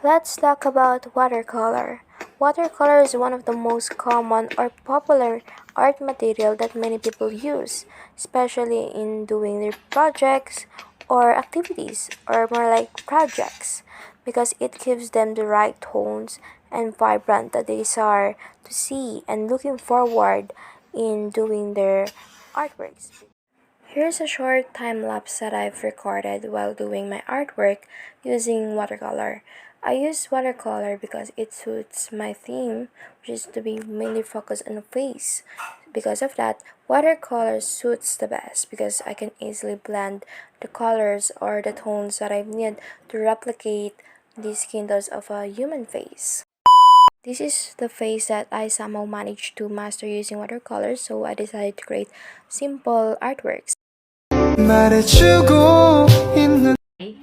Let's talk about watercolor. Watercolor is one of the most common or popular art material that many people use, especially in doing their projects or activities, or more like projects, because it gives them the right tones and vibrant that they desire to see and looking forward in doing their artworks. Here's a short time lapse that I've recorded while doing my artwork using watercolor. I use watercolor because it suits my theme, which is to be mainly focused on the face. Because of that, watercolor suits the best because I can easily blend the colors or the tones that I need to replicate the skin tones of a human face. This is the face that I somehow managed to master using watercolors, so I decided to create simple artworks. 말해주고 있는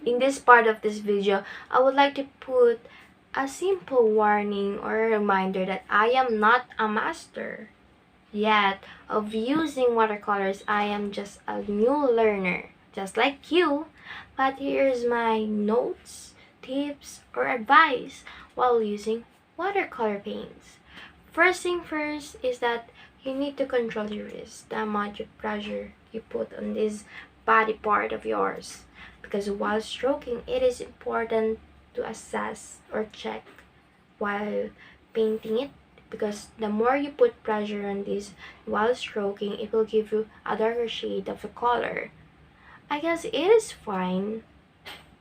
In this part of this video, I would like to put a simple warning or a reminder that I am not a master yet of using watercolors. I am just a new learner, just like you. But here's my notes, tips, or advice while using watercolor paints. First thing first is that you need to control your wrist, the amount of pressure you put on this body part of yours. Because while stroking, it is important to assess or check while painting it, because the more you put pressure on this while stroking, it will give you a darker shade of the color. I guess it is fine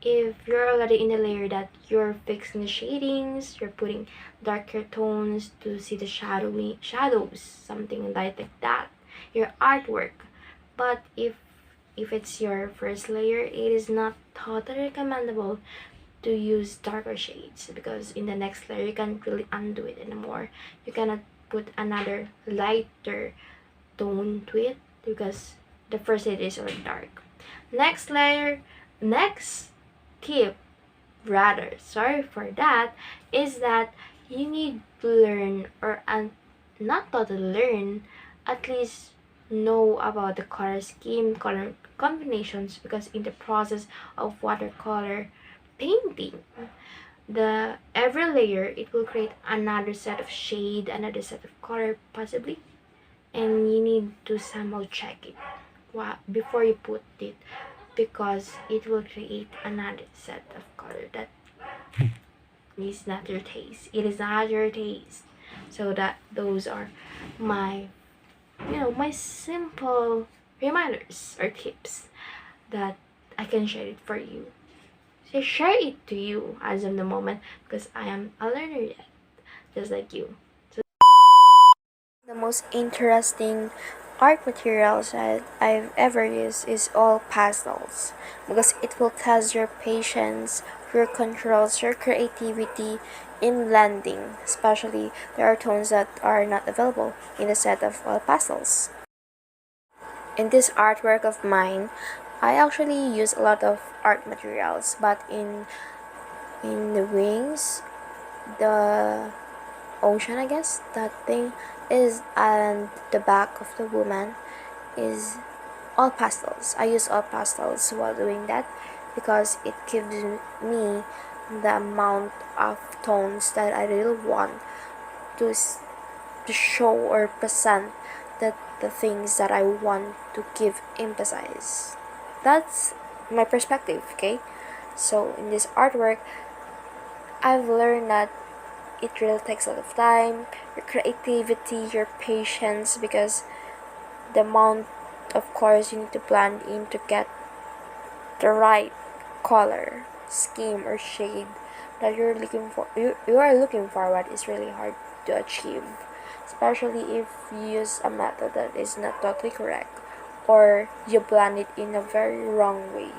if you're already in the layer that you're fixing the shadings, you're putting darker tones to see the shadows, something like that, your artwork. But if it's your first layer, it is not totally recommendable to use darker shades, because in the next layer you can't really undo it anymore. You cannot put another lighter tone to it because the first shade is already dark. Next tip, rather, sorry for that, is that you need to learn, or not totally learn, at least know about the color scheme, color combinations, because in the process of watercolor painting, the every layer it will create another set of shade, another set of color possibly, and you need to somehow check it before you put it, because it will create another set of color that is not your taste. It is not your taste. So that those are my my simple reminders or tips that I can share it for you. So share it to you as of the moment, because I am a learner yet, just like you. So the most interesting art materials that I've ever used is all pastels, because it will test your patience, your controls, your creativity in blending. Especially there are tones that are not available in the set of all pastels. In this artwork of mine, I actually use a lot of art materials, but in the wings, the ocean, I guess, that thing is, and the back of the woman is all pastels. I use all pastels while doing that because it gives me the amount of tones that I really want to to show or present the things that I want to give emphasize. That's my perspective, okay? So in this artwork, I've learned that it really takes a lot of time, your creativity, your patience, because the amount of colors you need to blend in to get the right color, scheme, or shade that you are looking forward is really hard to achieve, especially if you use a method that is not totally correct, or you blend it in a very wrong way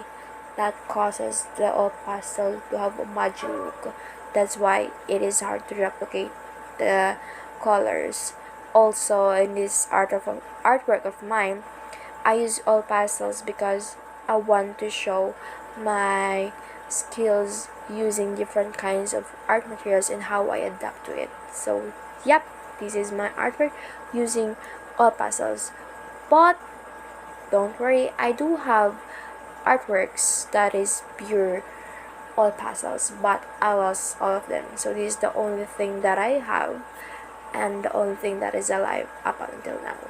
that causes the old pastel to have a muddy look. That's why it is hard to replicate the colors. Also, in this artwork of mine, I use all pastels because I want to show my skills using different kinds of art materials and how I adapt to it. So, yep, this is my artwork using all pastels. But don't worry, I do have artworks that is pure all pastels, but I lost all of them. So this is the only thing that I have and the only thing that is alive up until now.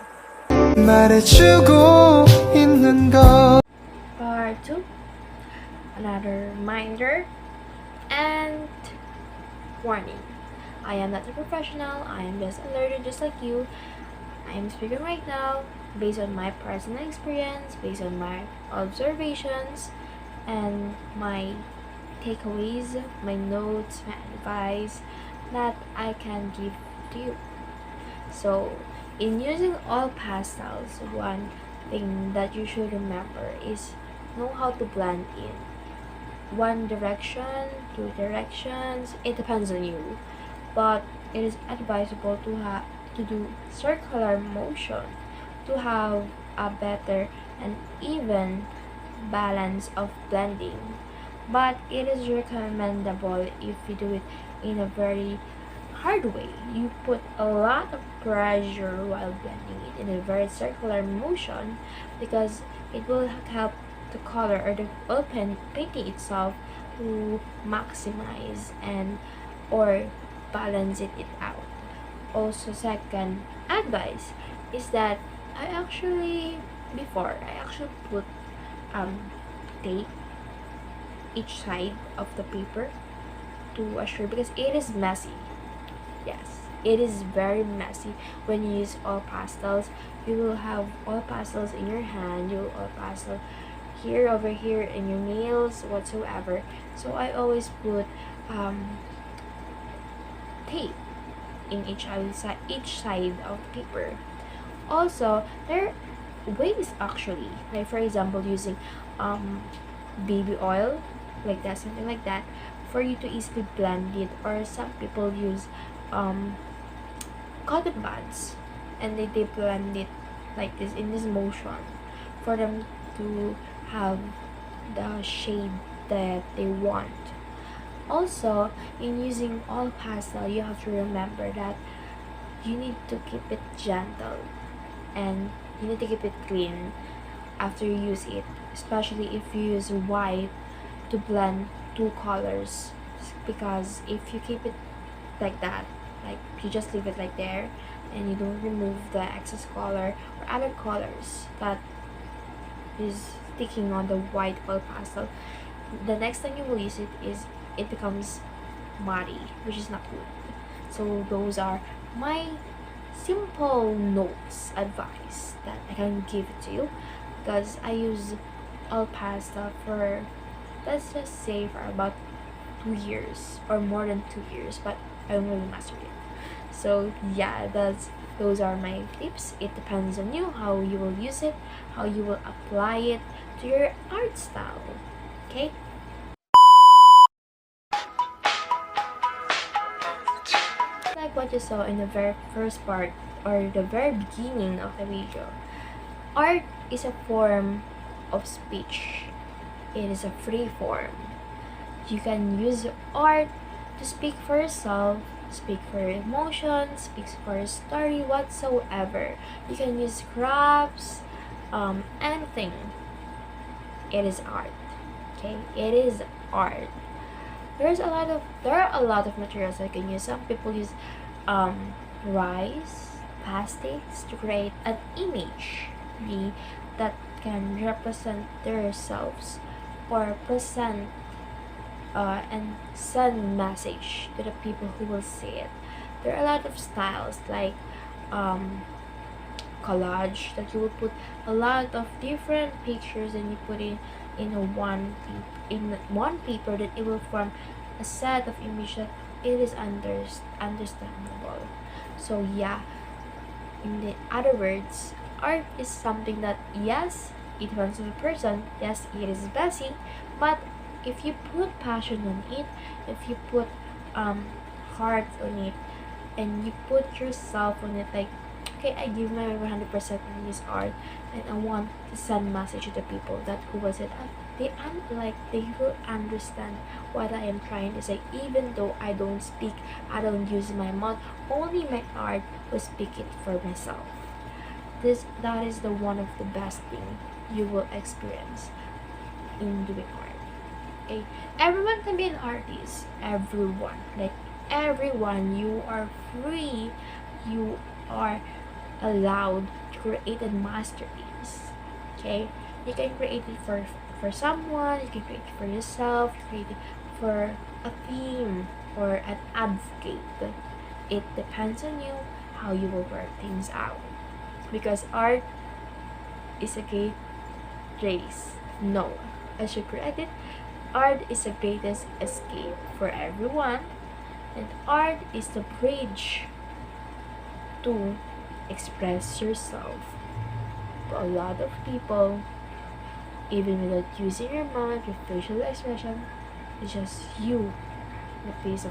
말해주고 있는 거. Part 2, another reminder and warning. I am not a professional, I am just a learner just like you. I am speaking right now based on my personal experience, based on my observations, and my takeaways, my notes, my advice that I can give to you. So, in using all pastels, one thing that you should remember is know how to blend in. One direction, two directions, it depends on you. But it is advisable to do circular motion to have a better and even balance of blending. But it is recommendable if you do it in a very hard way. You put a lot of pressure while blending it in a very circular motion because it will help the color or the oil painting itself to maximize and or balance it out. Also, second advice is that I actually put tape each side of the paper to assure because it is messy. Yes, it is very messy when you use all pastels. You will have all pastels in your hand, you will all pastel here, over here, in your nails, whatsoever. So I always put tape in each side of the paper. Also, there are ways actually, like for example, using baby oil, like that, something like that, for you to easily blend it. Or some people use cotton buds, and they blend it like this in this motion for them to have the shade that they want. Also, in using all pastel, you have to remember that you need to keep it gentle and you need to keep it clean after you use it, especially if you use white to blend two colors, because if you keep it like that, like you just leave it like there and you don't remove the excess color or other colors that is sticking on the white oil pastel, the next time you will use it becomes muddy, which is not good. So those are my simple notes advice that I can give it to you, because I use all pastel for, let's just say, for about 2 years or more than 2 years, but I don't really master it. So yeah, those are my tips. It depends on you how you will use it, how you will apply it to your art style. Okay? Like what you saw in the very first part or the very beginning of the video, art is a form of speech. It is a free form. You can use art to speak for yourself, speak for your emotions, speak for your story, whatsoever. You can use crafts, anything. It is art. Okay, it is art. There are a lot of materials that you can use. Some people use rice, plastics to create an image that can represent themselves or present and send message to the people who will see it. There are a lot of styles like collage, that you will put a lot of different pictures and you put it in one paper, that it will form a set of image that it is understandable. So yeah, in the other words, art is something that, yes, it depends on the person, yes, it is messy, but if you put passion on it, if you put heart on it, and you put yourself on it, like, okay, I give my 100% in this art, and I want to send message to the people that who was it. They will understand what I am trying to say, even though I don't speak, I don't use my mouth. Only my art will speak it for myself. That is the one of the best thing you will experience in doing art. Okay, everyone can be an artist. Everyone, like everyone, you are free. You are allowed to create a masterpiece. Okay, you can create it for someone. You can create it for yourself. You create it for a theme or an advocate. It depends on you how you will work things out. Because art is a great race. No, I should correct it. Art is the greatest escape for everyone, and art is the bridge to express yourself to a lot of people, even without using your mouth, your facial expression. It's just you, the face of